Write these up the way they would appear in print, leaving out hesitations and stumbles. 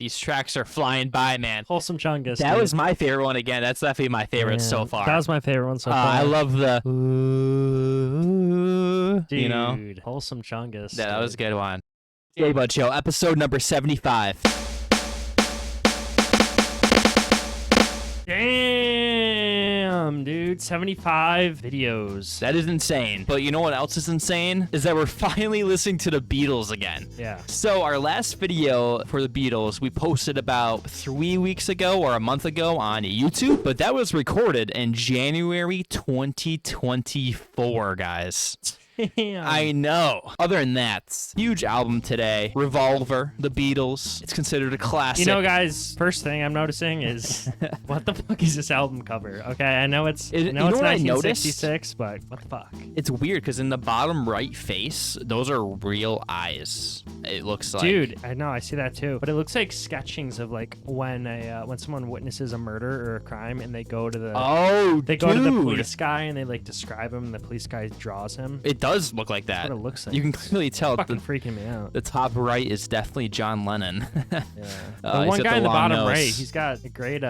These tracks are flying by, man. Wholesome Chungus. That dude. was my favorite one again. That's definitely my favorite so far. That was my favorite one so far. I love the dude, you know? Wholesome Chungus. Yeah, that was a good one. TheJAYBUd Show, episode number 75. Damn, dude. 75 videos. That is insane. But you know what else is insane? Is that we're finally listening to the Beatles again. Yeah. So our last video for the Beatles, we posted about 3 weeks ago or a month ago on YouTube, but that was recorded in January 2024, guys. Damn. I know. Other than that, huge album today. Revolver, the Beatles. It's considered a classic. You know, guys, first thing I'm noticing is what the fuck is this album cover? Okay, I know it's you know it's what I 1966, but what the fuck? It's weird because in the bottom right face, those are real eyes. It looks like. Dude, I know, I see that too. But it looks like sketchings of like when someone witnesses a murder or a crime and they go to the to the police guy and they like describe him and the police guy draws him. It does look like that. That's what it looks like. You can clearly tell. Fucking freaking me out. The top right is definitely John Lennon. Yeah. The one guy in the bottom right, he's got a great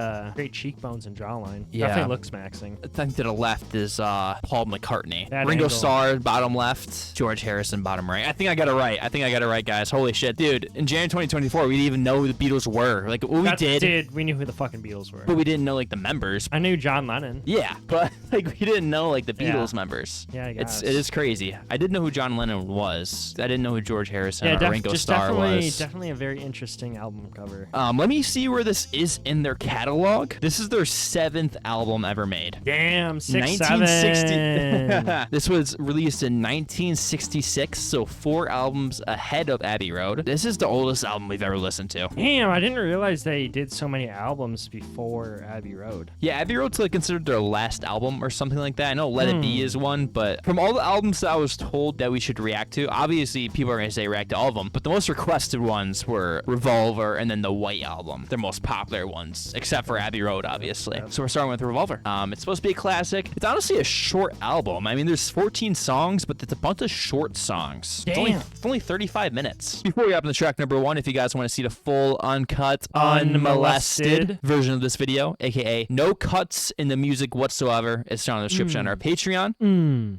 cheekbones and jawline. Yeah. Definitely looks maxing. I think to the left is Paul McCartney. That Ringo angle. Starr, bottom left. George Harrison, bottom right. I think I got it right, guys. Holy shit. Dude, in January 2024, we didn't even know who the Beatles were. Like, what we did. We knew who the fucking Beatles were. But we didn't know, like, the members. I knew John Lennon. Yeah, but, like, we didn't know, like, the Beatles members. Yeah, I guess. It is crazy. I didn't know who John Lennon was. I didn't know who George Harrison or Ringo Starr was. Definitely a very interesting album cover. Let me see where this is in their catalog. This is their 7th album ever made. Damn, 1960. This was released in 1966, so 4 albums ahead of Abbey Road. This is the oldest album we've ever listened to. Damn, I didn't realize they did so many albums before Abbey Road. Yeah, Abbey Road's like considered their last album or something like that. I know Let It Be is one, but from all the albums that I was told that we should react to, obviously people are going to say react to all of them, but the most requested ones were Revolver and then the White Album. They're most popular ones, except for Abbey Road, obviously. So we're starting with Revolver. It's supposed to be a classic. It's honestly a short album. I mean, there's 14 songs, but it's a bunch of short songs. Damn. It's only 35 minutes. Before we hop into track number 1, if you guys want to see the full, uncut, unmolested version of this video, aka no cuts in the music whatsoever, it's down in the description on our Patreon.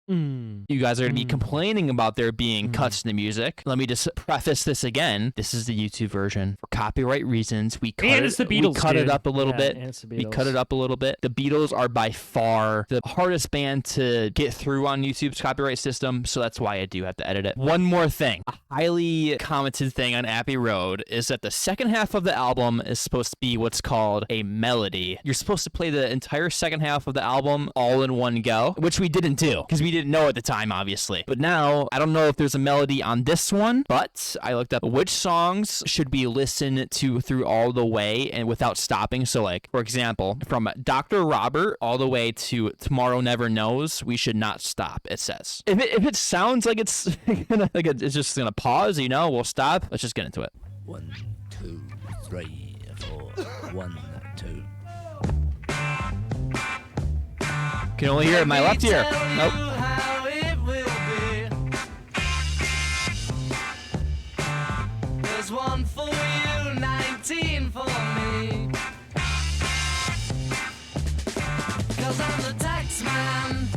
You guys are going to be complaining about there being cuts in the music. Let me just preface this again. This is the YouTube version. For copyright reasons, we cut it up a little bit. We cut it up a little bit. The Beatles are by far the hardest band to get through on YouTube's copyright system, so that's why I do have to edit it. One more thing. A highly commented thing on Abbey Road is that the second half of the album is supposed to be what's called a melody. You're supposed to play the entire second half of the album all in one go, which we didn't do because we didn't know at the time, obviously. But now, I don't know if there's a melody on this one, but I looked up which songs should be listened to through all the way and without stopping. So, like, for example, from Dr. Robert all the way to Tomorrow Never Knows, we should not stop, it says. If it sounds like it's it's just gonna pause, you know, we'll stop. Let's just get into it. 1, 2, 3, 4. 1, 2. Can only hear it in my left ear. Nope. There's one for you, 19 for me. 'Cause I'm the Taxman.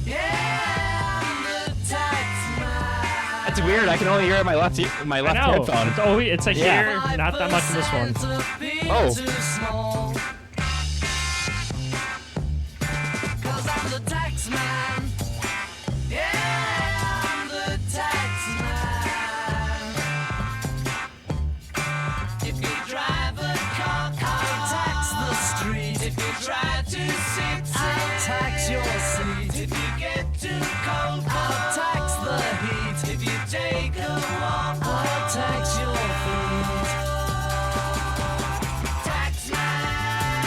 Yeah, I'm the Taxman. That's weird. I can only hear it in my left ear, my left headphone. It's a here, not that much in this one. Oh. Try to sit, I'll tax your seat. If you get too cold, I'll tax the heat. If you take a walk, I'll tax your feet. Taxman.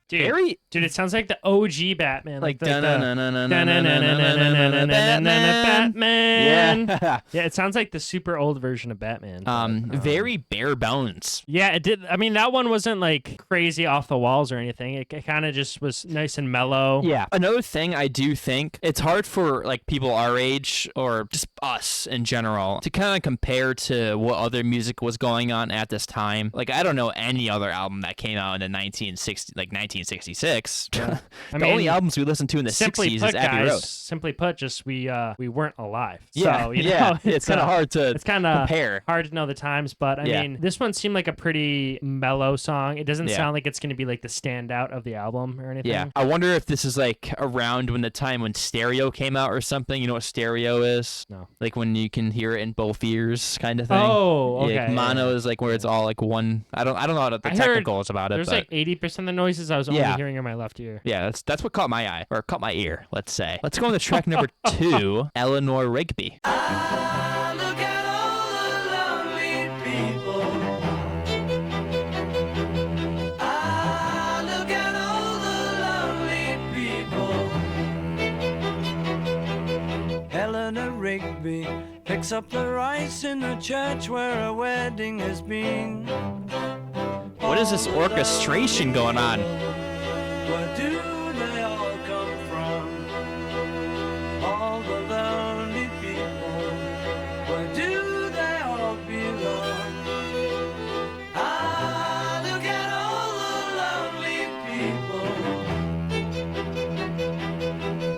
Dude, it sounds like the OG Batman. Like Batman. Yeah. Yeah, it sounds like the super old version of Batman. Very bare bones. Yeah, it did. I mean, that one wasn't like crazy off the walls or anything. It kind of just was nice and mellow. Yeah. Another thing I do think it's hard for like people our age or just us in general to kind of compare to what other music was going on at this time. Like I don't know any other album that came out in the 1966. Yeah. The only albums we listened to in the 60s is Abbey Road. Simply put, just we weren't alive. Yeah, so, you know, it's kind of hard to compare. Hard to know the times, but I mean, this one seemed like a pretty mellow song. It doesn't sound like it's going to be like the standout of the album or anything. Yeah, I wonder if this is like around when the time when stereo came out or something. You know what stereo is? No. Like when you can hear it in both ears, kind of thing. Oh, okay. Yeah, like mono is like where it's all like one. I don't know what the technicals about it. There's like 80% of the noises I was only hearing in my left ear. Yeah, that's what caught my eye or caught my ear. Let's say. Let's go on to track number 2, Eleanor Rigby. Ah, look at all the lonely people. Ah, look at all the lonely people. Eleanor Rigby picks up the rice in the church where a wedding has been. What is this orchestration going on? Where do they all come from? All the lonely people. Where do they all belong? Ah, look at all the lonely people.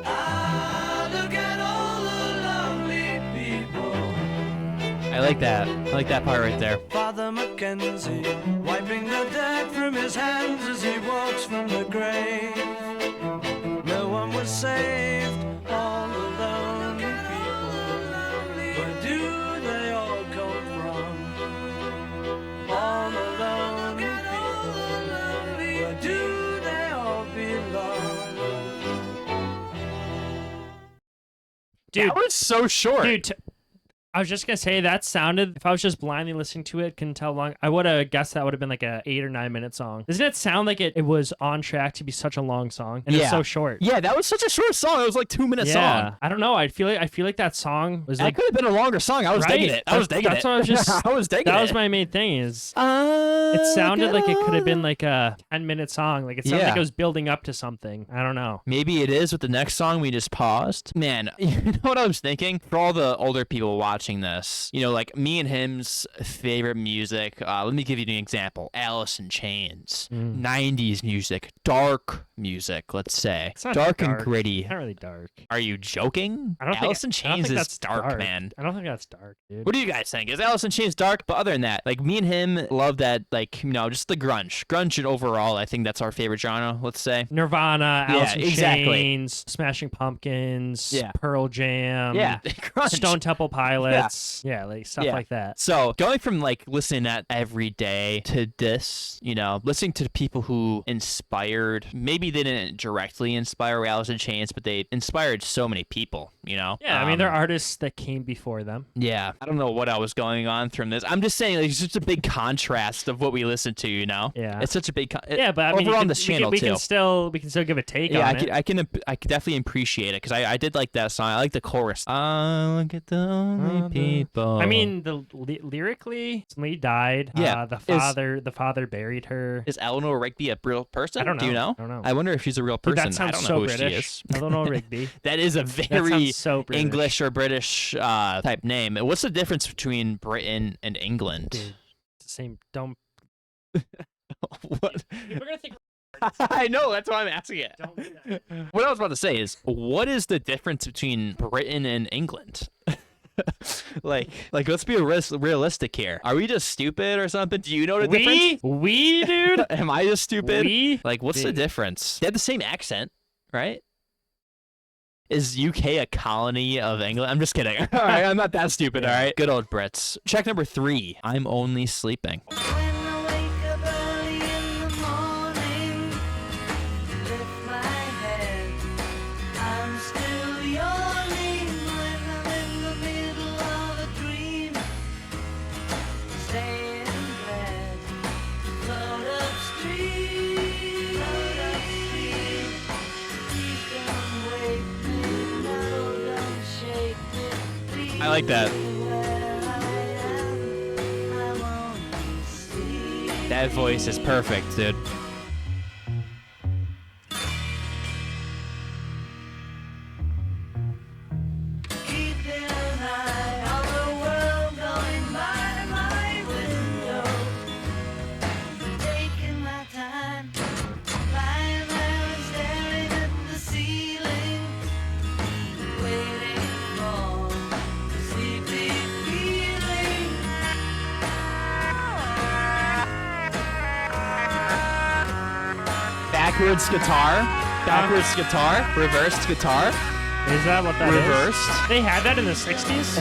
Ah, look at all the lonely people. I like that. I like that part right there. Father Mackenzie wiping the dirt from his hands as he walks from the grave. No one was saved, all the lonely people. Where do they all come from? All the lonely people. Where do they all belong? Dude, That was so short. Dude, I was just gonna say that sounded. If I was just blindly listening to it, couldn't tell long. I would have guessed that would have been like a 8 or 9 minute song. Doesn't it sound like it was on track to be such a long song? And it's so short. Yeah, that was such a short song. It was like 2-minute song. I don't know. I feel like that song was That like could have been a longer song. I was digging it. That's what I was just. I was digging it. That was my main thing. Is it sounded like it could have been like a 10-minute song. Like it sounded like it was building up to something. I don't know. Maybe it is with the next song we just paused. Man, you know what I was thinking? For all the older people watching this, you know, like me and him's favorite music. Let me give you an example. Alice in Chains, 90s music, dark music, let's say. It's not dark and gritty. Not really dark. Are you joking? I don't Alice think, in Chains is dark, man. I don't think that's dark, dude. What do you guys think? Is Alice in Chains dark? But other than that, like me and him love that, like, you know, just the grunge. Grunge and overall, I think that's our favorite genre, let's say. Nirvana, Alice in Chains, Smashing Pumpkins, Pearl Jam, Stone Temple Pilots, like stuff like that. So going from like listening that every day to this, you know, listening to people who inspired, maybe they didn't directly inspire Alice in Chains, but they inspired so many people, you know? Yeah, I mean, there are artists that came before them. Yeah, I don't know what I was going on from this. I'm just saying, like, it's such a big contrast of what we listen to, you know? Yeah. It's such a big but I mean, over on this channel, we can still give a take on it. I can definitely appreciate it, because I did like that song. I like the chorus. Oh, look at the only people. I mean, lyrically, Lee died. Yeah. The father buried her. Is Eleanor Rigby a real person? I don't know. Do you know? I don't know. I wonder if she's a real Dude, person. that sounds I don't know so who British. she is. Eleanor Rigby. That is a very so British. English or British type name. What's the difference between Britain and England? Dude, it's the same. Don't. What? We're gonna think. I know, that's why I'm asking it. Don't do that. What I was about to say is, what is the difference between Britain and England? like let's be realistic here. Are we just stupid or something? Do you know the difference? We, dude? Am I just stupid? Like, what's the Dude. difference? They have the same accent, right? Is UK a colony of England? I'm just kidding. All right, I'm not that stupid, all right? Good old Brits. Check number 3. I'm only sleeping. When I wake up early in the morning, lift my head, I'm still yawning when I'm in the middle of a dream. Stay in bed, float upstream, I like that. That voice is perfect, dude. Backwards guitar, reversed guitar. Is that what that Reversed. is? They had that in the 60s?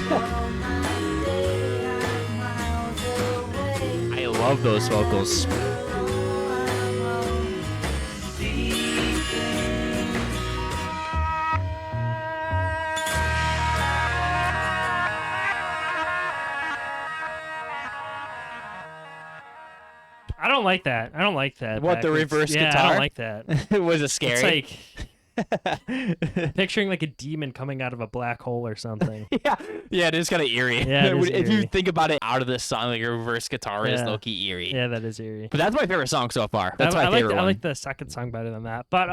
I love those vocals. I don't like that. I don't like that. What, the backwards. reverse Yeah, guitar? I don't like that. Was it scary? It's like picturing like a demon coming out of a black hole or something. yeah, it is kind of eerie. Yeah, it is if you eerie. think about it out of this song, like your reverse guitar is Yeah. low-key eerie. Yeah, that is eerie. But that's my favorite song so far. That's my favorite one. I like the second song better than that. But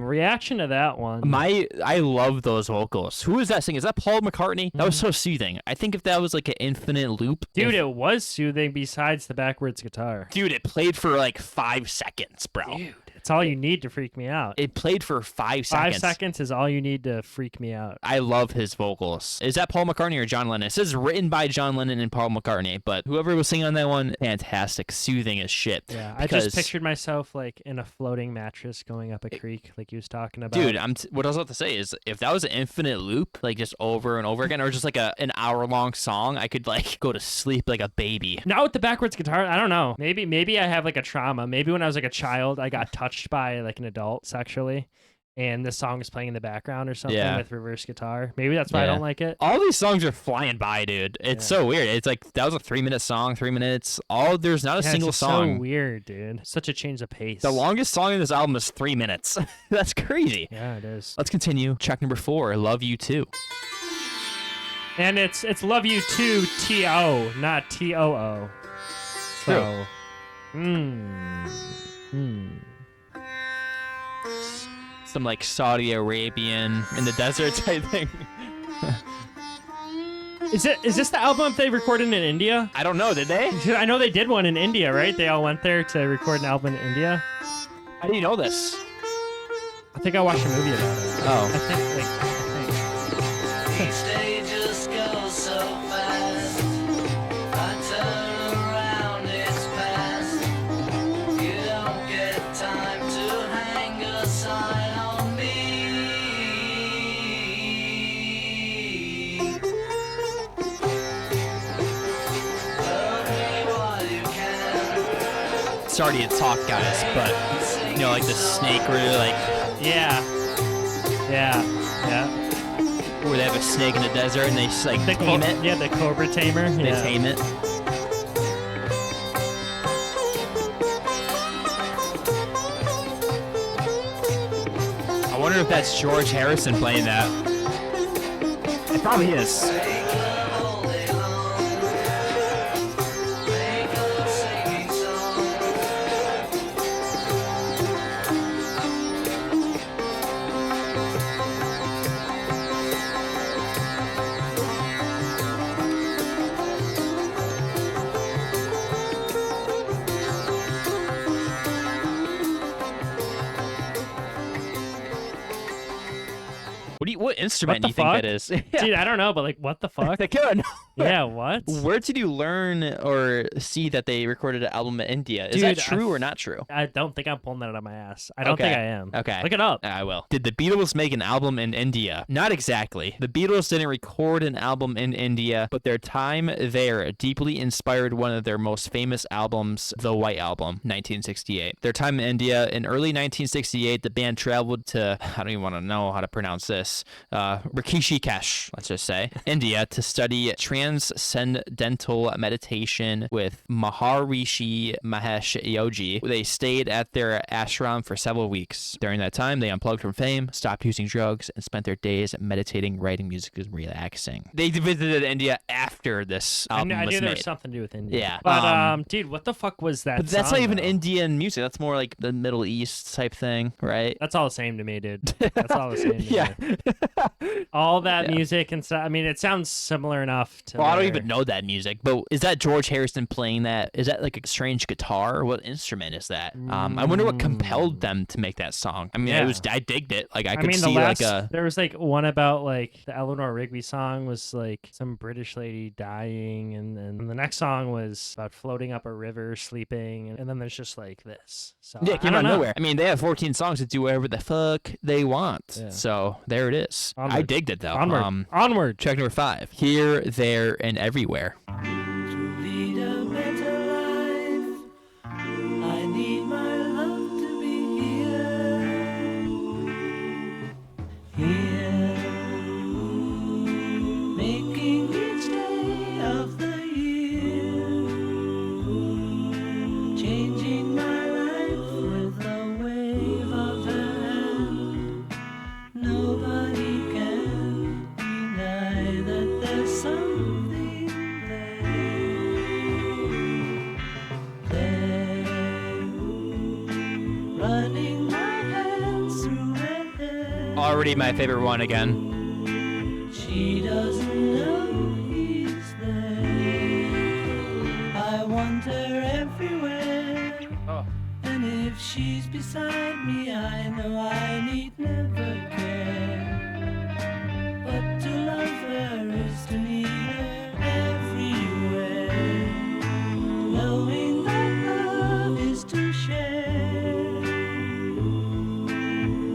reaction to that one. I love those vocals. Who is that singing? Is that Paul McCartney? That was so soothing. I think if that was like an infinite loop. Dude, it was soothing besides the backwards guitar. Dude, it played for like 5 seconds, bro. Dude, it's all you need to freak me out. It played for 5 seconds. 5 seconds is all you need to freak me out. I love his vocals. Is that Paul McCartney or John Lennon? It says written by John Lennon and Paul McCartney, but whoever was singing on that one, fantastic, soothing as shit. Yeah, I just pictured myself like in a floating mattress going up a creek, like he was talking about. Dude, what I was about to say is if that was an infinite loop, like just over and over again, or just like an hour-long song, I could like go to sleep like a baby. Not with the backwards guitar. I don't know. Maybe I have like a trauma. Maybe when I was like a child, I got touched by like an adult sexually, and this song is playing in the background or something with reverse guitar. Maybe that's why I don't like it. All these songs are flying by, dude. It's so weird. It's like that was a 3-minute song, 3 minutes. There's not a single it's song. So weird, dude. Such a change of pace. The longest song in this album is 3 minutes. That's crazy. Yeah, it is. Let's continue. Track number 4, Love You Too. And it's Love You Too, T-O, not T-O-O. True. Some like Saudi Arabian in the desert type thing. Is this the album they recorded in India? I don't know. Did they? I know they did one in India, right? They all went there to record an album in India. How do you know this? I think I watched a movie about it. Oh. I think. Each day just goes so fast. I turn around, it's past. You don't get time to hang a sign on me. Love me while you can. Sorry to talk, guys, but you know, like the snake really like. Yeah. Where they have a snake in the desert and they just like tame it. Yeah, the Cobra Tamer. They tame it. I wonder if that's George Harrison playing that. It probably is. What instrument do you think that is? Dude, I don't know, but like, what the fuck? Yeah, what? Where did you learn or see that they recorded an album in India? Is that true or not true? I don't think I'm pulling that out of my ass. I don't think I am. Okay. Look it up. I will. Did the Beatles make an album in India? Not exactly. The Beatles didn't record an album in India, but their time there deeply inspired one of their most famous albums, The White Album, 1968. Their time in India, in early 1968, the band traveled to, I don't even want to know how to pronounce this, Rishikesh, let's just say, India, to study transcendental meditation with Maharishi Mahesh Yogi. They stayed at their ashram for several weeks. During that time, they unplugged from fame, stopped using drugs, and spent their days meditating, writing music, and relaxing. They visited India after this album was I knew made. there was something to do with India. Yeah. But, dude, what the fuck was that But that's song, not even though? Indian music. That's more like the Middle East type thing, right? That's all the same to me, dude. That's all the same to Yeah. me. All that Yeah. music and stuff. I mean, it sounds similar enough to Well, I don't where- even know that music, but is that George Harrison playing that? Is that like a strange guitar? What instrument is that? I wonder what compelled them to make that song. I mean, Yeah. I digged it. Like I could mean, see there was like one about like the Eleanor Rigby song was like some British lady dying, and then the next song was about floating up a river, sleeping, and then there's just like this. So yeah, I it came don't out of know. nowhere. I mean, they have 14 songs to do whatever the fuck they want. Yeah. So there it is. I Onward. digged it though. Onward. Track number 5. Here, There, and Everywhere. To lead a better life, I need my love to be here, making each day of the year, changing my life with a wave of her hand. Nobody can deny that there's something there, running my hands through her hair. Already my favorite one again. She doesn't know he's there. I want her everywhere. Oh. And if she's beside me, I know I need never care. But to love her is to need her everywhere. Knowing that love is to share.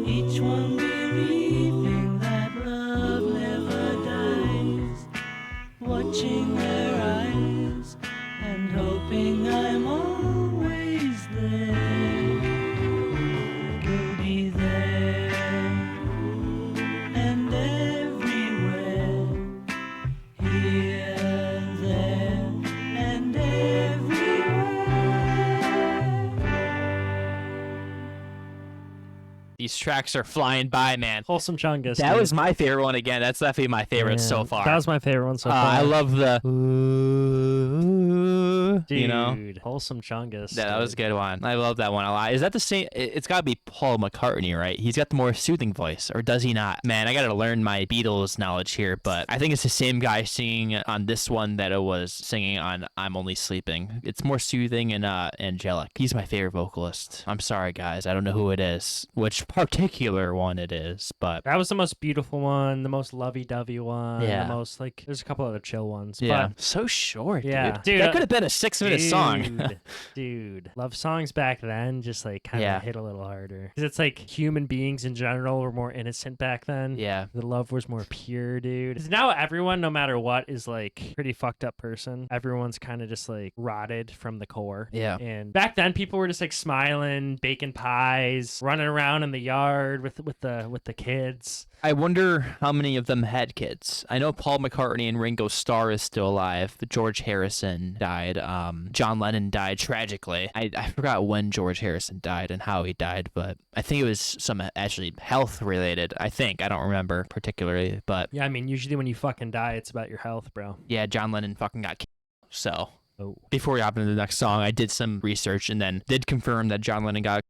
Each one believing that love never dies. Watching their eyes and hoping I'm always there. We'll be there and everywhere. Here, there, and everywhere. These tracks are flying by, man. Wholesome Chungus. That dude. was my favorite one again. That's definitely my favorite so Yeah, far. That was my favorite one so far. I love the, Dude, you know. Wholesome Chungus. Yeah, that was a good one. I love that one a lot. Is that the same? It's got to be Paul McCartney, right? He's got the more soothing voice, or does he not? Man, I got to learn my Beatles knowledge here, but I think it's the same guy singing on this one that it was singing on I'm Only Sleeping. It's more soothing and angelic. He's my favorite vocalist. I'm sorry, guys. I don't know who it is, which particular one it is, but That was the most beautiful one, the most lovey-dovey one. Yeah. The most, like, there's a couple other chill ones. yeah. But So short, Yeah. dude. Dude, That could have been a 6-minute song. Dude. Love songs back then just, like, kind of Yeah. hit a little harder. Because it's like human beings in general were more innocent back then. Yeah. The love was more pure, dude. 'Cause now everyone, no matter what, is, like, pretty fucked up person. Everyone's kind of just, like, rotted from the core. Yeah. And back then, people were just, like, smiling, baking pies, running around in the yard with the kids. I wonder how many of them had kids. I know Paul McCartney and Ringo Starr is still alive. George Harrison died. John Lennon died tragically. I forgot when George Harrison died and how he died, but I think it was some actually health related. I don't remember particularly, but Yeah, I mean, usually when you fucking die, it's about your health, bro. yeah, John Lennon fucking got killed. So Oh. before we hop into the next song, I did some research and then did confirm that John Lennon got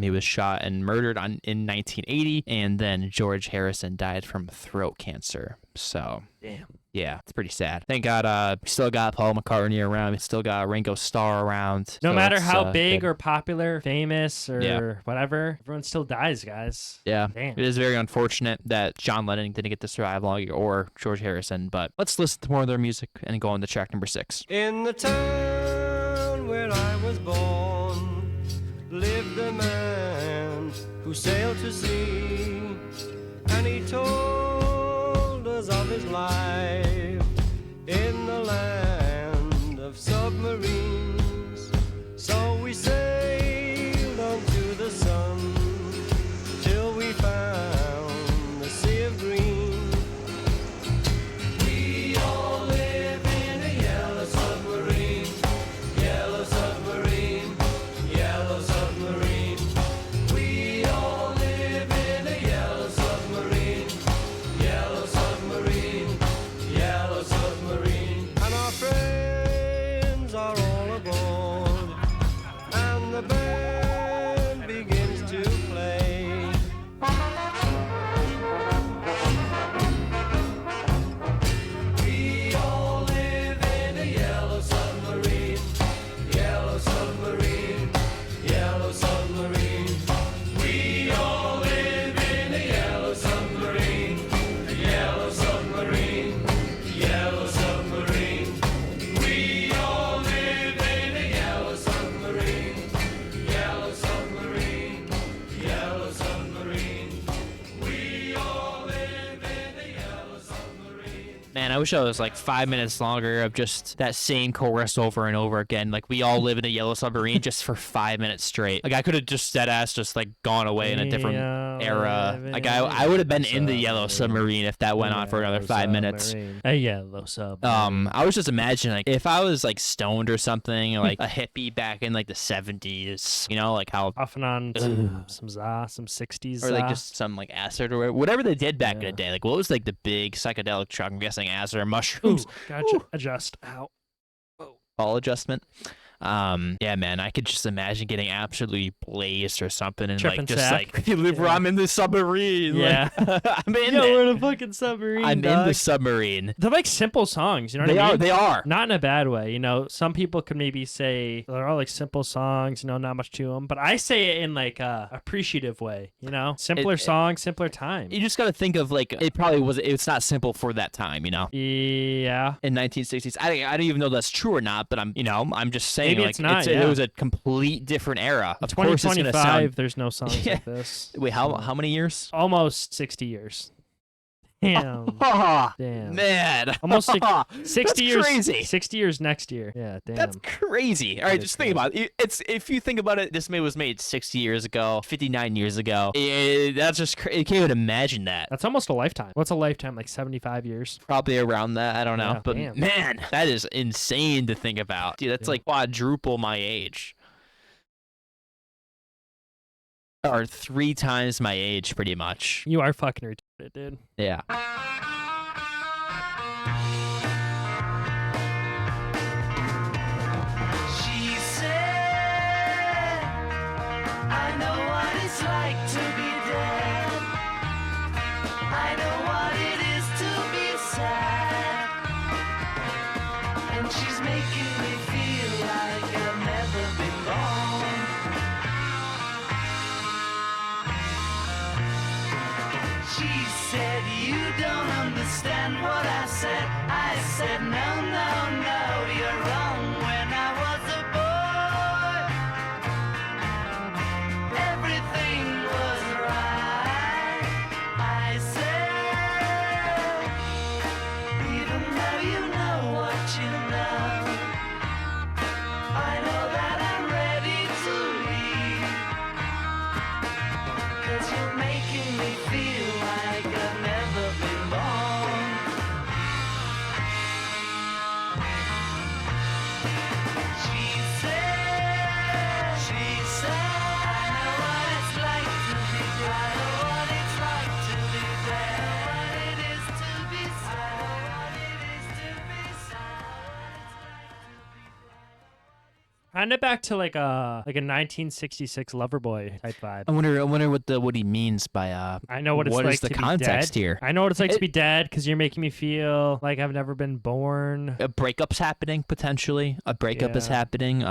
he was shot and murdered in 1980, and then George Harrison died from throat cancer. So Damn. yeah, it's pretty sad. Thank God we still got Paul McCartney around. We still got Ringo Starr around. No So matter it's, how big good. or popular, famous, or Yeah. whatever, everyone still dies, guys. Yeah, Damn. it is very unfortunate that John Lennon didn't get to survive long, or George Harrison. But let's listen to more of their music and go on to track number 6. In the town where I was born lived a man who sailed to sea, and he told us of his life in the land of submarines. So we sailed on to the sun till we found the sea of green. Man, I wish I was like 5 minutes longer of just that same chorus over and over again. Like we all live in a yellow submarine just for 5 minutes straight. Like I could have just dead ass just like gone away in a different era. Like I would have been in the yellow submarine if that went on for another 5 minutes. A yellow submarine. I was just imagining like if I was like stoned or something, or like a hippie back in like the 70s, you know, like how off and on some 60s, or like just some like acid or whatever they did back in the day. Like what was like the big psychedelic drug? I'm guessing acid or mushrooms. Ooh, gotcha. Adjust. Ow. Ball adjustment. Yeah, man, I could just imagine getting absolutely blazed or something and Tripping like just sack. like I'm in the submarine. Yeah. Like, I'm in Yo, it. we're in a fucking submarine. I'm dog. in the submarine. They're like simple songs, you know what I mean? They are. Not in a bad way, you know. Some people could maybe say they're all like simple songs, you know, not much to them. But I say it in like a appreciative way, you know. Simpler songs, simpler time. You just got to think of like it's not simple for that time, you know. Yeah. In 1960s, I don't even know if that's true or not, but I'm just saying Maybe like it's not, it was a complete different era. Of course, it's gonna 2025. sound. There's no songs like this. Wait, how many years? Almost 60 years. Damn. Oh, Damn. man. Almost 60 That's years. crazy. 60 years next year. Yeah, damn. That's crazy. All right, just think about it. If you think about it, this was made 60 years ago, 59 years ago. That's just you can't even imagine that. That's almost a lifetime. What's a lifetime? Like 75 years? Probably around that. I don't know. Yeah, but damn. man, that is insane to think about. Dude, that's like quadruple my age. Or 3 times my age, pretty much. You are fucking retarded, dude. Yeah. She said, I know what it's like to be dead. I know what it is to be sad. And she's making me feel like I've never been born. She said, you don't understand what I said. I said, no, no, no, you're wrong. When I was a boy, everything was right. I said, even though you know what you know, I know that I'm ready to leave. 'Cause you're making me feel like I've never been born. She said, I know what it's like to be dead. I know what it's like to be dead. I know what it is to be sad. I know what it is to be sad. Kind of back to like a 1966 Loverboy type vibe. I wonder what he means by I know what it's what like is the to context be dead. here? I know what it's like to be dead because you're making me feel like I've never been born. A breakup's happening potentially. A breakup is Yeah. happening.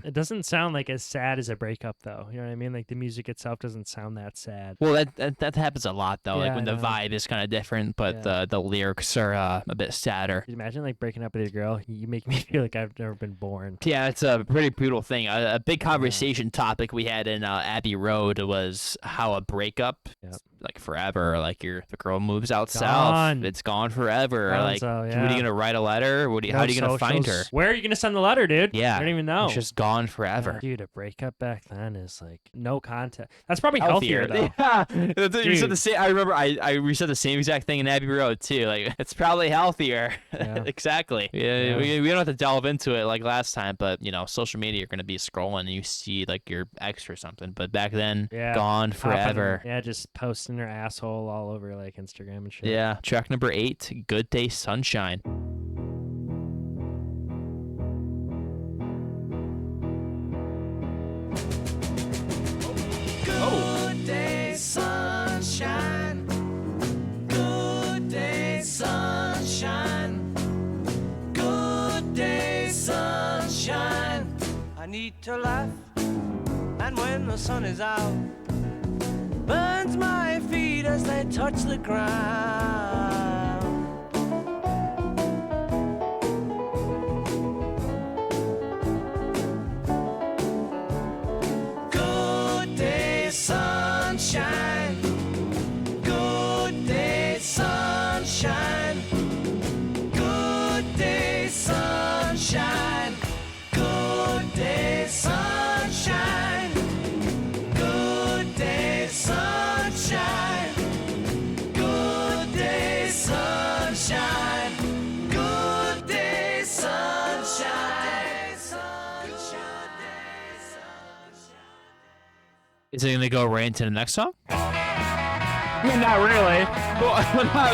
It doesn't sound like as sad as a breakup though. You know what I mean? Like the music itself doesn't sound that sad. Well, that happens a lot though. Yeah, like when I the know. vibe is kind of different, but Yeah. the lyrics are a bit sadder. Could you imagine like breaking up with your girl? You make me feel like I've never been born. Yeah, it's a pretty brutal thing. A big conversation topic we had in Abbey Road was how a breakup, Yep. like forever, like the girl moves out Gone. south, it's gone forever. Gone, Like, so, what yeah. are you gonna write a letter? How are you gonna find her? Where are you gonna send the letter, dude? Yeah, I don't even know. It's just gone forever. Dude, a breakup back then is like no contact. That's probably healthier though. Yeah, you said Dude. the same. I remember we said the same exact thing in Abbey Road too. Like it's probably healthier. Yeah. Exactly. Yeah, Yeah. We don't have to delve into it like last time, but social media, you're gonna be scrolling and you see like your ex or something. But back then, Yeah. gone Popping- forever. Yeah, just posting their asshole all over like Instagram and shit. Yeah. Track number 8, Good Day Sunshine. Good day, sunshine. Good day, sunshine. Good day, sunshine. I need to laugh, and when the sun is out, burns my feet as they touch the ground. Good day, sunshine. Good day, sunshine. Is it gonna go right into the next song? Not really. Well,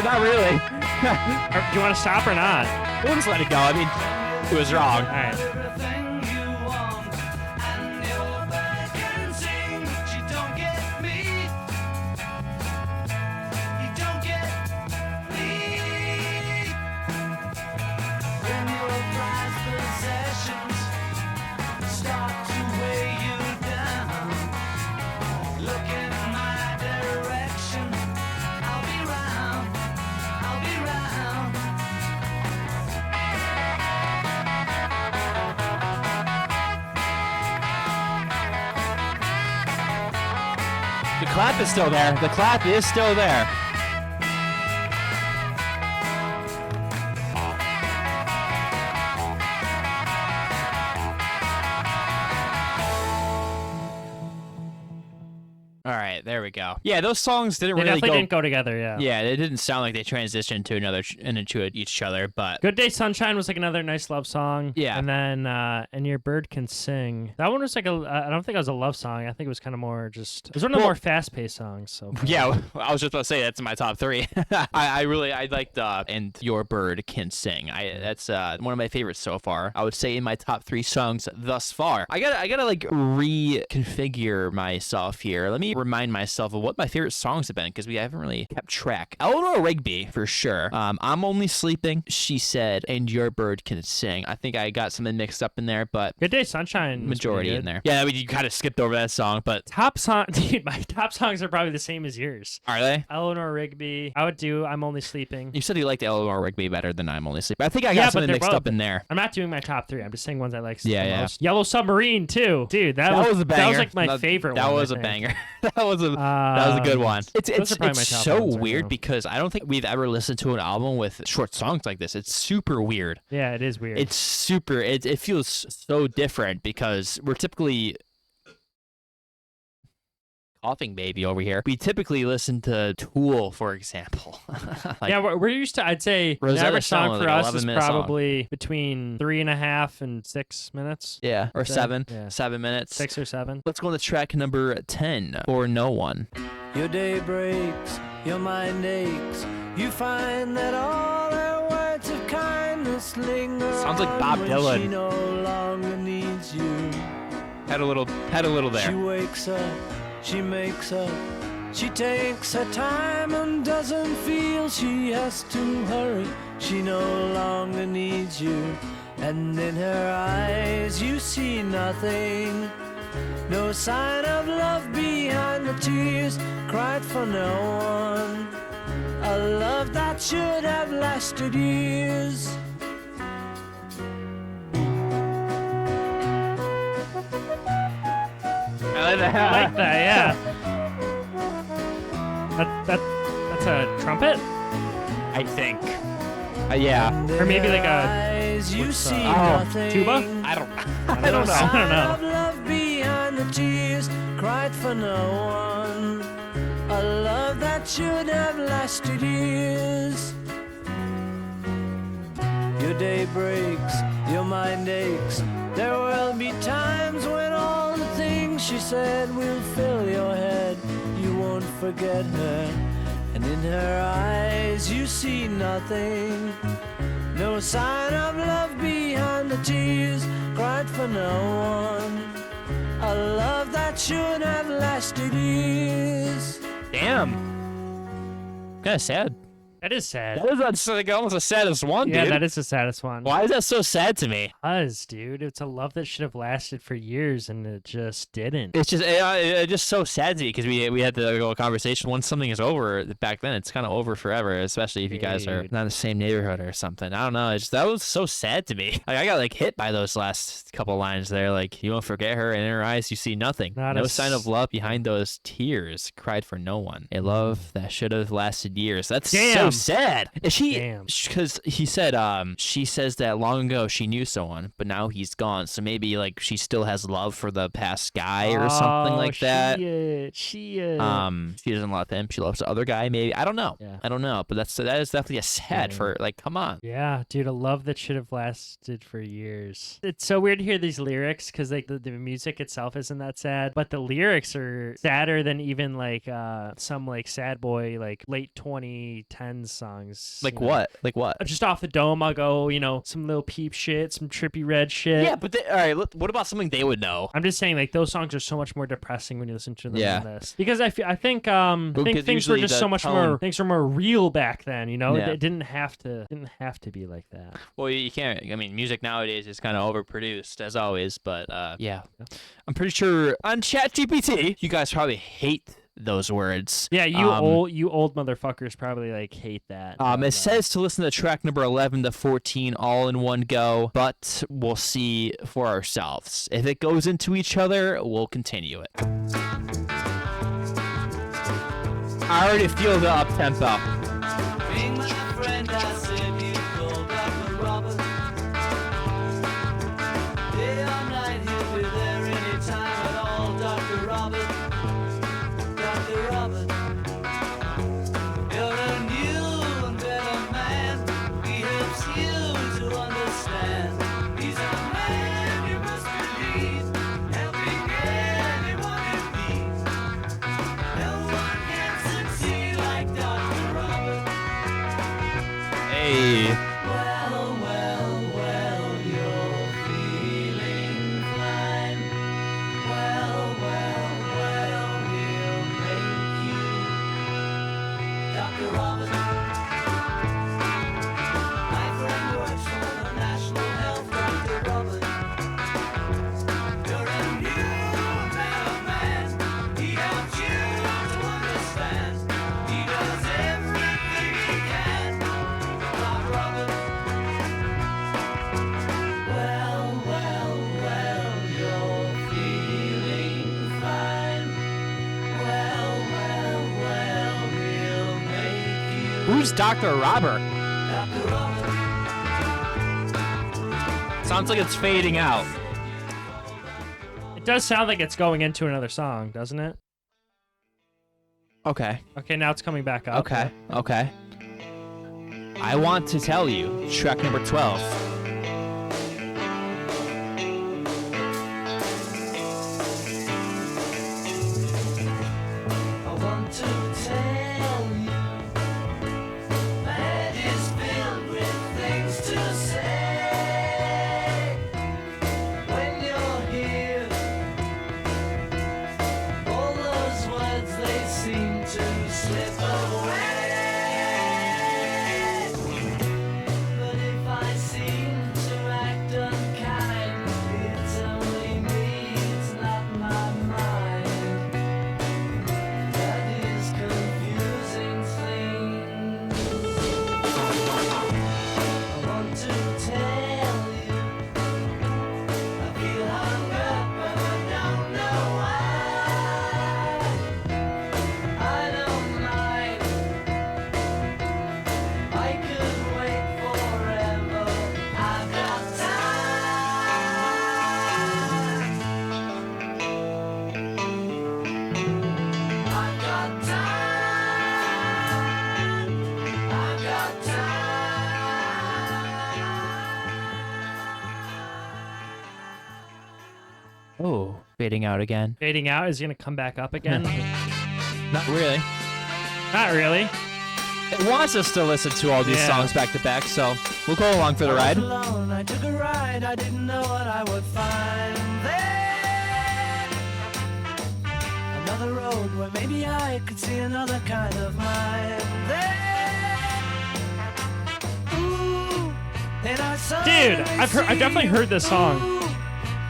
not really. Do you want to stop or not? We'll just let it go. I mean, it was wrong. All right. Everything you want, and you're back and sing, but you don't get me. You don't get me. When your prized possessions start to weigh you down, look in my direction. I'll be round. I'll be round. The clap is still there. The clap is still there. All right, there we go. Yeah, those songs didn't They really definitely go. didn't go together, yeah. Yeah, it didn't sound like they transitioned to into each other, but Good Day Sunshine was like another nice love song. Yeah. And then And Your Bird Can Sing. That one was like I don't think it was a love song. I think it was kind of more just, it was one of the Well- more fast-paced songs. So yeah, I was just about to say that's in my top 3. I liked And Your Bird Can Sing. That's one of my favorites so far. I would say in my top 3 songs thus far. I gotta like reconfigure myself here. Let me remind myself of what my favorite songs have been because we haven't really kept track. Eleanor Rigby for sure. I'm Only Sleeping. She said, And Your Bird Can Sing. I think I got something mixed up in there, but Good Day Sunshine was majority pretty in good. there. Yeah, you kind of skipped over that song, but Top song, dude, my top songs are probably the same as yours. are they? Eleanor Rigby. I would do I'm Only Sleeping. You said you liked Eleanor Rigby better than I'm Only Sleeping. I think I Yeah, got but something they're mixed both- up in there. I'm not doing my top 3. I'm just saying ones I like Yeah, the yeah. most. Yellow Submarine too, dude. That was a banger. That was like my That- favorite That one. was I a think. banger. that was a good one. It's those are probably my top so ones right weird now. because I don't think we've ever listened to an album with short songs like this. It's super weird. Yeah, it is weird. It's super. It feels so different because we're typically coughing baby over here. We typically listen to Tool, for example. Like, yeah, we're used to. I'd say the Rosetta average song Stone, for like us is 11-minute song. probably between 3.5 and 6 minutes. yeah, or Say, 7 yeah. 7 minutes. 6 or 7. Let's go to track number 10 for No One. Your day breaks, your mind aches. You find that all her words of kindness linger Sounds like on Bob when Dylan. She no longer needs you. Had a little She there. wakes up, she makes up, she takes her time and doesn't feel she has to hurry. She no longer needs you, and in her eyes you see nothing. No sign of love behind the tears cried for no one. A love that should have lasted years. I like that. I like that, yeah. That's a trumpet? I think. Yeah. Or maybe like a Eyes you what's, see oh, nothing. tuba? I don't. I don't know. I don't know. Of love behind the tears cried for no one. A love that should have lasted years. Your day breaks, your mind aches. There will be times when all the things she said will fill your head. You won't forget her, and in her eyes you see nothing. No sign of love behind the tears cried for no one. A love that should have lasted years. Damn. Kind of sad. That is sad. That is like almost the saddest one, Yeah, dude. that is the saddest one. Why is that so sad to me? Because, dude, it's a love that should have lasted for years, and it just didn't. It's just so sad to me because we had the whole conversation. Once something is over, back then it's kind of over forever. Especially if you guys are Dude. not in the same neighborhood or something. I don't know. That was so sad to me. Like I got like hit by those last couple lines there. Like you won't forget her, and in her eyes you see nothing. Not No a sign of s- love behind those tears cried for no one. A love that should have lasted years. That's Damn. so sad. Is she? Damn. Because he said, she says that long ago she knew someone, but now he's gone. So maybe like she still has love for the past guy or something like that. She doesn't love him. She loves the other guy. Maybe I don't know. Yeah. I don't know. But that is definitely a sad for like. Come on. Yeah, dude, a love that should have lasted for years. It's so weird to hear these lyrics because like the music itself isn't that sad, but the lyrics are sadder than even like some like sad boy like late 2010s songs. Like what? Like what? Just off the dome, I'll go, some Lil Peep shit, some Trippy Red shit. Yeah, but all right. What about something they would know? I'm just saying, like those songs are so much more depressing when you listen to them Yeah. than this. Because I think things were just so much more. Things were more real back then. Yeah. It didn't have to be like that. Well, you can't. I mean, music nowadays is kind of overproduced as always. But yeah, I'm pretty sure on ChatGPT, you guys probably hate those words. Yeah, you old motherfuckers probably like hate that. It says to listen to track number 11 to 14 all in one go, but we'll see for ourselves. If it goes into each other, we'll continue it. I already feel the up tempo. Being my friend, I said you called Dr. Robert. Day or night, he'll be there anytime at all, Dr. Robert. Dr. Robert. You're a new and better man. He helps you to understand. He's a man you must believe, helping anyone in need. No one can succeed like Dr. Robert. Hey. Well, you're feeling fine. Well, he'll make you Dr. Robert. My friend works for the National Health, Dr. Robert. You're a new better man. He helps you to understand. He does everything he can. Dr. Robert. Well, you're feeling fine. Well, he'll make you Who's Dr. Robert? Dr. Robert. Sounds like it's fading out. It does sound like it's going into another song, doesn't it? Okay. Okay, now it's coming back up. Okay. I want to tell you, track number 12. I want to tell you that is filled with things to say. When you're here, all those words they seem to slip away. But if I seem to act unkind, it's only me, it's not my mind. That is confusing things. I want to tell you, I feel hung up and I don't know why. I don't mind. I could wait forever. I've got time. I've got time. I've got time. Oh, fading out again. Fading out is gonna come back up again. Not really. Not really. It wants us to listen to all these Yeah. songs back to back, so we'll go along for the ride. I was alone, I took a ride, I didn't know what I would find there. Another road where maybe I could see another kind of mind there. Ooh, then I Dude, I've definitely heard this song.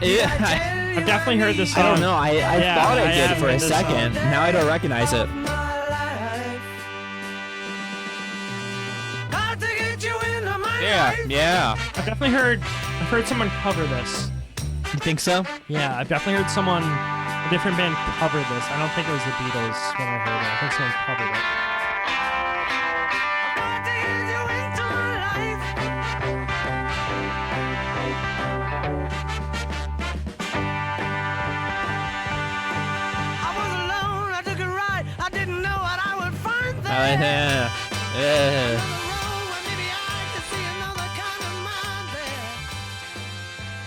Yeah, I've definitely heard this I song. don't know. I Yeah, thought I I did have for a heard this second. song. Now I don't recognize it. Yeah. I've heard someone cover this. You think so? Yeah, I've definitely heard a different band cover this. I don't think it was the Beatles when I heard it. I think someone covered it. I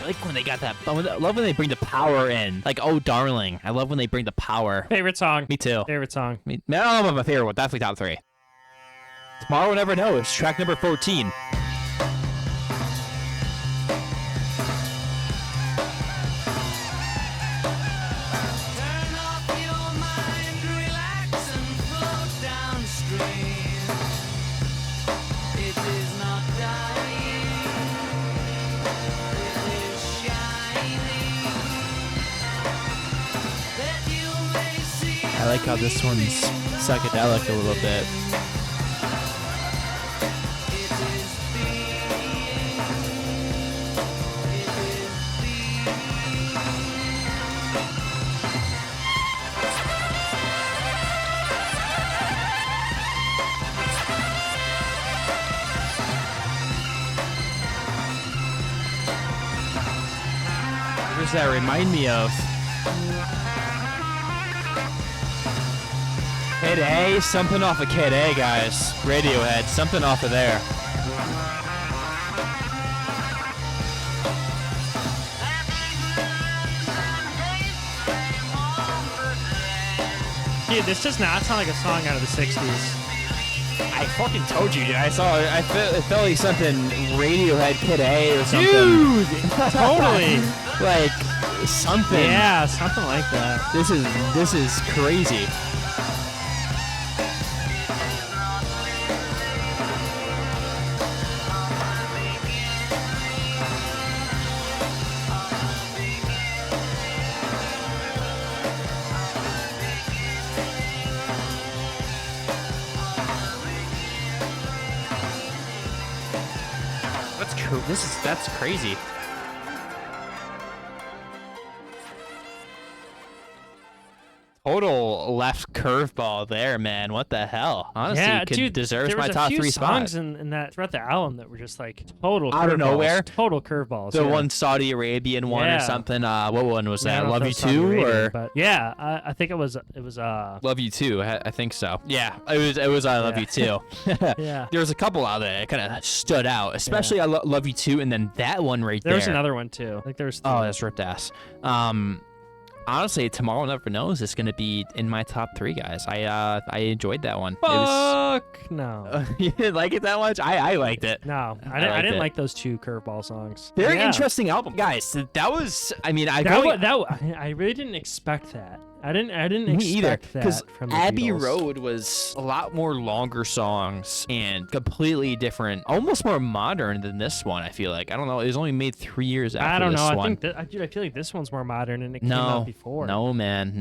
like when they got that. I love when they bring the power in. Like, oh, darling. I love when they bring the power. Favorite song. Me too. Favorite song. I don't know my favorite one. Definitely top 3. Tomorrow We'll Never Know is track number 14. I like how this one's psychedelic a little bit. What does that remind me of? Kid A, something off of Kid A, guys. Radiohead, something off of there. Dude, this does not sound like a song out of the 60s. I fucking told you, dude. I felt like something Radiohead Kid A or something. Dude, totally. Like something. Yeah, something like that. This is crazy. That's crazy. Total left curveball there, man. What the hell? Honestly, yeah, could deserves my top 3 There was a few spots. songs in that throughout the album that were just like total out of nowhere. Total curveballs. The one Saudi Arabian one or something. What one was that? Love You Too, or? But yeah, I think it was Love You Too. I think so. Yeah, it was I Love You Too. Yeah. There was a couple out there that kind of stood out, especially I Love You Too, and then that one right there. There was another one too. I think there was. Oh, that's ripped ass. Honestly, Tomorrow Never Knows is gonna be in my top 3, guys. I enjoyed that one. No. You didn't like it that much? I liked it. No, I didn't like those 2 curveball songs. Very interesting album, guys. That was. I mean, I really didn't expect that. I didn't Me either, expect that from the Abbey Beatles. Road was a lot more longer songs and completely different, almost more modern than this one. I feel like, I don't know, it was only made 3 years after I don't this know. one. I feel like this one's more modern and it came out before. No, man.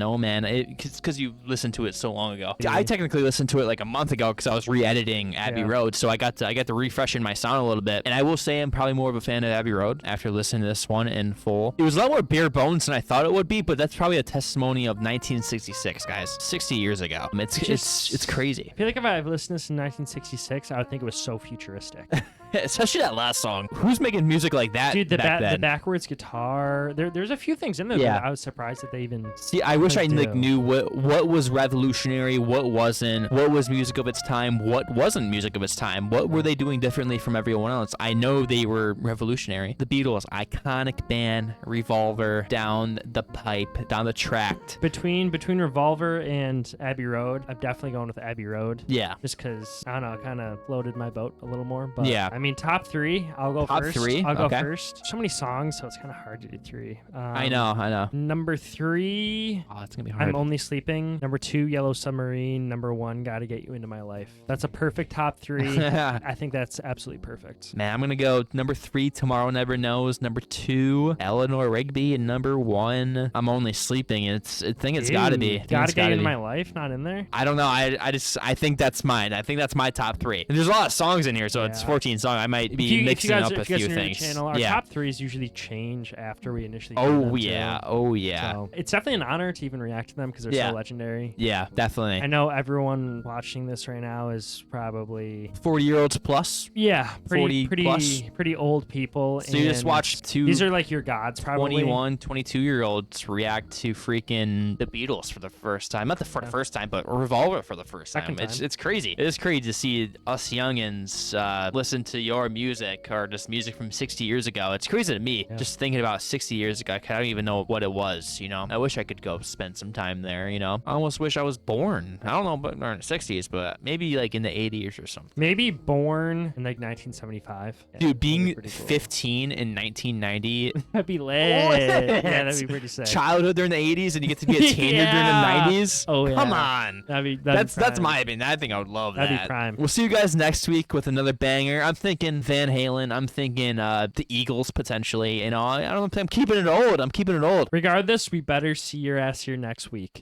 Because you listened to it so long ago. I technically listened to it like a month ago because I was re-editing Abbey Road, so I got to refresh in my sound a little bit. And I will say I'm probably more of a fan of Abbey Road after listening to this one in full. It was a lot more bare bones than I thought it would be, but that's probably a testimony of 1966. Guys, 60 years ago. It's crazy. I feel like if I listened to this in 1966, I would think it was so futuristic. Especially that last song. Who's making music like that? Dude, the then? backwards guitar. There's a few things in there that I was surprised that they even. See, I wish I knew what was revolutionary, what wasn't, what was music of its time, what wasn't music of its time, what were they doing differently from everyone else. I know they were revolutionary. The Beatles, iconic band, Revolver, down the pipe, down the tract. Between Revolver and Abbey Road, I'm definitely going with Abbey Road. Yeah. Just because, I don't know, kind of floated my boat a little more. But yeah. I mean, top 3, I'll go top first. Top 3? I'll go okay. first. So many songs, so it's kind of hard to do 3. I know. Number 3, oh, it's gonna be hard. I'm Only Sleeping. Number 2, Yellow Submarine. Number 1, Gotta Get You Into My Life. That's a perfect top 3. I think that's absolutely perfect. Man, I'm gonna go number 3, Tomorrow Never Knows. Number 2, Eleanor Rigby, and number 1, I'm Only Sleeping. I think it's gotta be. Gotta Get Into My Life, not in there? I don't know. I think that's mine. I think that's my top 3. And there's a lot of songs in here, so it's 14 songs. I might be mixing up a few things. Channel, our top 3s usually change after we initially do Oh them, yeah. too. Oh yeah. So it's definitely an honor to even react to them because they're so legendary. Yeah, definitely. I know everyone watching this right now is probably 40-year-olds plus. Yeah, 40 plus. pretty old people. So you just watched 2. These are like your gods, probably. 21, 22-year-olds react to freaking the Beatles for the first time. Not for the first time, but Revolver for the first time. It's crazy. It is crazy to see us youngins listen to your music or just music from 60 years ago. It's crazy to me just thinking about 60 years ago. I don't even know what it was, you know. I wish I could go spend some time there, you know. I almost wish I was born. I don't know, but in the 60s, but maybe like in the 80s or something. Maybe born in like 1975. Dude, being 15 in 1990. That'd be lit. Yeah, that'd be pretty sick. Childhood during the 80s and you get to be a teenager during the 90s. Oh, yeah. Come on. That's my opinion. I think I would love that. That'd be prime. We'll see you guys next week with another banger. I'm thinking Van Halen. I'm thinking the Eagles potentially. You know, I don't know. I'm keeping it old. Regardless, we better see your ass here next week.